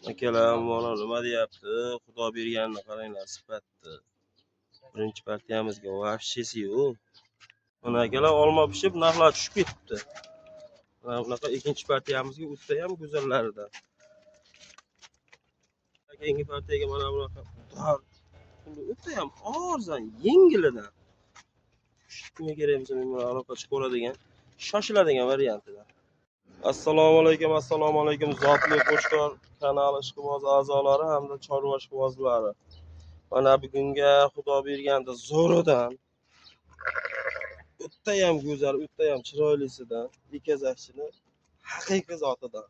Akalar mana nima deyapti? Xudo berganini qaranglar, sifatni. Birinchi partiyamizga vafshisi yo'q. Mana akalar olma pishib, narxlar tushib ketibdi. Mana bunaqa ikkinchi partiyamizga o'tsa ham go'zallaridan. Keyingi partiyaga mana bunaqa o'tsa ham arzon, yengilidan. Kimga kerak bo'lsa men buni aloqa chiqib oladigan, shoshiladigan variantidan. Assalomu alaykum zotli qo'shqor kanali ishqiboz a'zolari hamda chorva ishqibozlari. Mana bugunga Xudo berganda zo'ridan, o'tda ham go'zal, o'tda ham chiroylisidan, bekazakchini haqiqiy zotidan.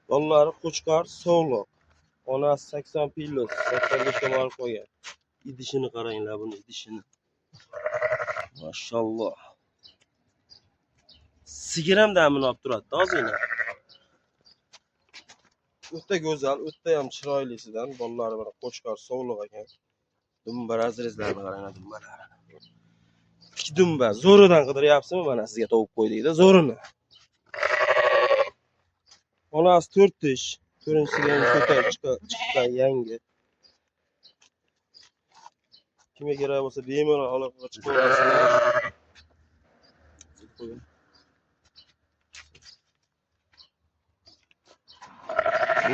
Bolalari qo'chqor sog'liq. Onasi 80 plyus, 85 ga borib qo'ygan. Idishini qaranglar, buni idishini. Mashalloh. Sigiram damini olib turadi, ozgina. O'ta go'zal, o'ta ham chiroylisidan, bolalari mana qo'chqor sog'liq ekan. Dumba razrezlarini qaranglar, dumbalari. Ikki dumba zo'ridan qidiryapsizmi? Mana sizga topib qo'ydikda zo'rini. Onasi 4 tish, 4-siga ko'tarib chiqqan yangi. Kimga kerak bo'lsa bemalol aloqaga chiqib olasizlar.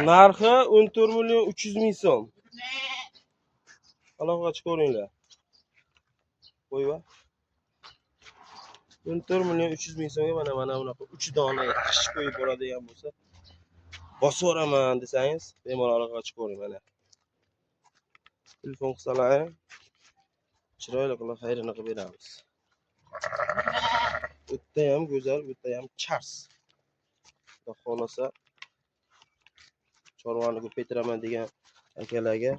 Narxi 14.300.000 so'm. Aloqaga chiqaveringlar. Qo'yva. 14.300.000 so'mga mana bunaqa 3 dona qish qo'yib boradigan bo'lsa, bosib oraman desangiz, bemalol aloqaga chiqavering mana. Telefon qilsalaring, chiroyli qilib xayrini qilib beramiz. O'tda ham go'zal, o'tda ham chars. Xudo xolasa chorvani ko'paytiraman degan akalarga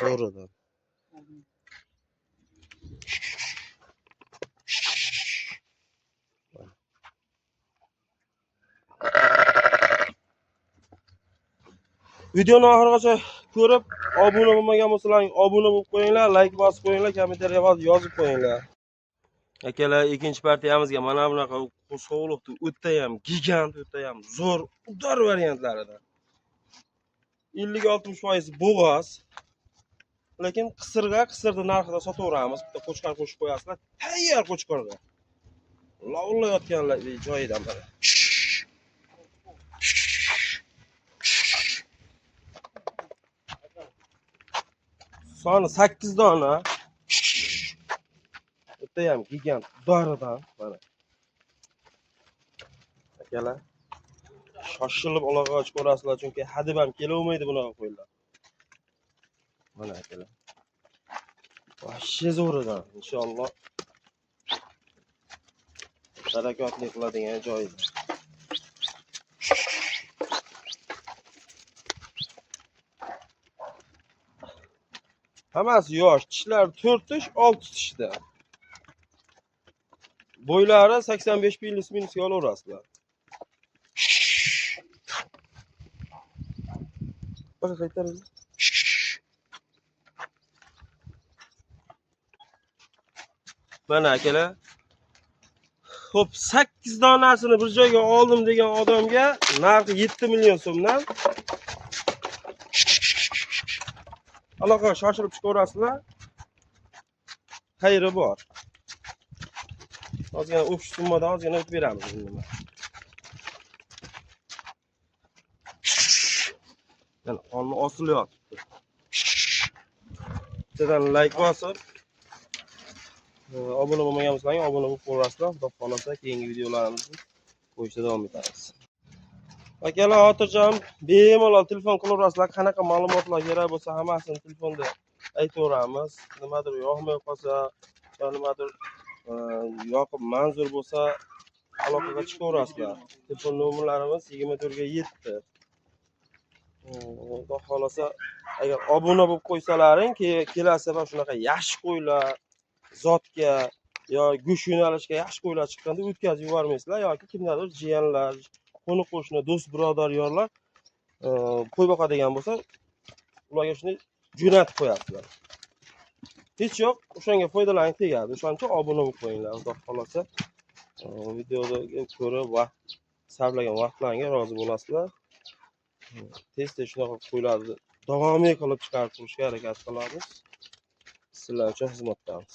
zo'ridan. Videoni oxirigacha ko'rib, obuna bo'lmagan bo'lsalaring, obuna bo'lib qo'yinglar, like bosib qo'yinglar, kommentariyaga yozib qo'yinglar. Akalar, ikkinchi partiyamizga mana bunaqa qo'sqovliqni o'tda ham gigant, o'tda ham zo'r, udor variantlaridan. 50-60% bo'g'oz. Lekin qisirni narxida sotaveramiz. Bitta qo'chqor qo'shib qo'yasizlar, tayyor qo'chqorga. Lovullayotganlar joyidan biri. Soni 8 dona. O'tda ham gigant doridan mana. Akalar, shoshilib aloqaga chiqib olasizlar, chunki hadib ham kelavermaydi bunaqa qo'ylar. Mana akalar. Vashshe zo'ridan, inshaalloh. Barakotli qiladigan joyi. Hammasi yosh, tishlar 4 tish, 6 tishda. Bo'ylari 85 plyus-minusga olaverasizlar. Bak qaytaring. Mana akalar. Xo'p, 8 donasini bir joyga oldim degan odamga narxi 7 million so'mdan. Aloqaga shoshilib chiqaverasizlar. Xayri bor. Ozgina o'sha summadan ozgina o'tib beramiz buni. Mana qonni osilyapti. Sizdan like bosib, obuna bo'lmagan bo'lsangiz, obuna bo'lib qo'yasizlar. Xudo xolasa keyingi videolarimizni qo'yishda davom etamiz. Akalar, xotirjam bemalol telefon qilaverasizlar. Qanaqa ma'lumotlar kerak bo'lsa hammasini telefonda aytaveramiz. Nimadir yoqmay qolsa, nimadir yoqib manzur bo'lsa aloqaga chiqaverasizlar. Telefon nomerlarimiz 24 ga 7. Xudo xolasa agar obuna bo'lib qo'ysalaring, kelasi safar shunaqa yaxshi qo'ylar zotga yo go'sht yo'nalishga yaxshi qo'ylar chiqqanda o'tkazib yubormaysizlar yoki kimlardir jiyanlar, qo'ni qo'shni, do'st birodar yorlar qo'y boqadigan bo'lsa, ularga shuni jo'natib qo'yasizlar. Hech yo'q, o'shanga foydalaning tegadi. O'shaning uchun obuna bo'lib qo'yinglar. Xudo xolasa videoda ko'rib va sarflagan vaqtlaringga rozi bo'lasizlar. Tez-tez shunaqa qo'ylarni davomiy qilib chiqarib turishga harakat qilamiz. Sizlar uchun xizmatdamiz.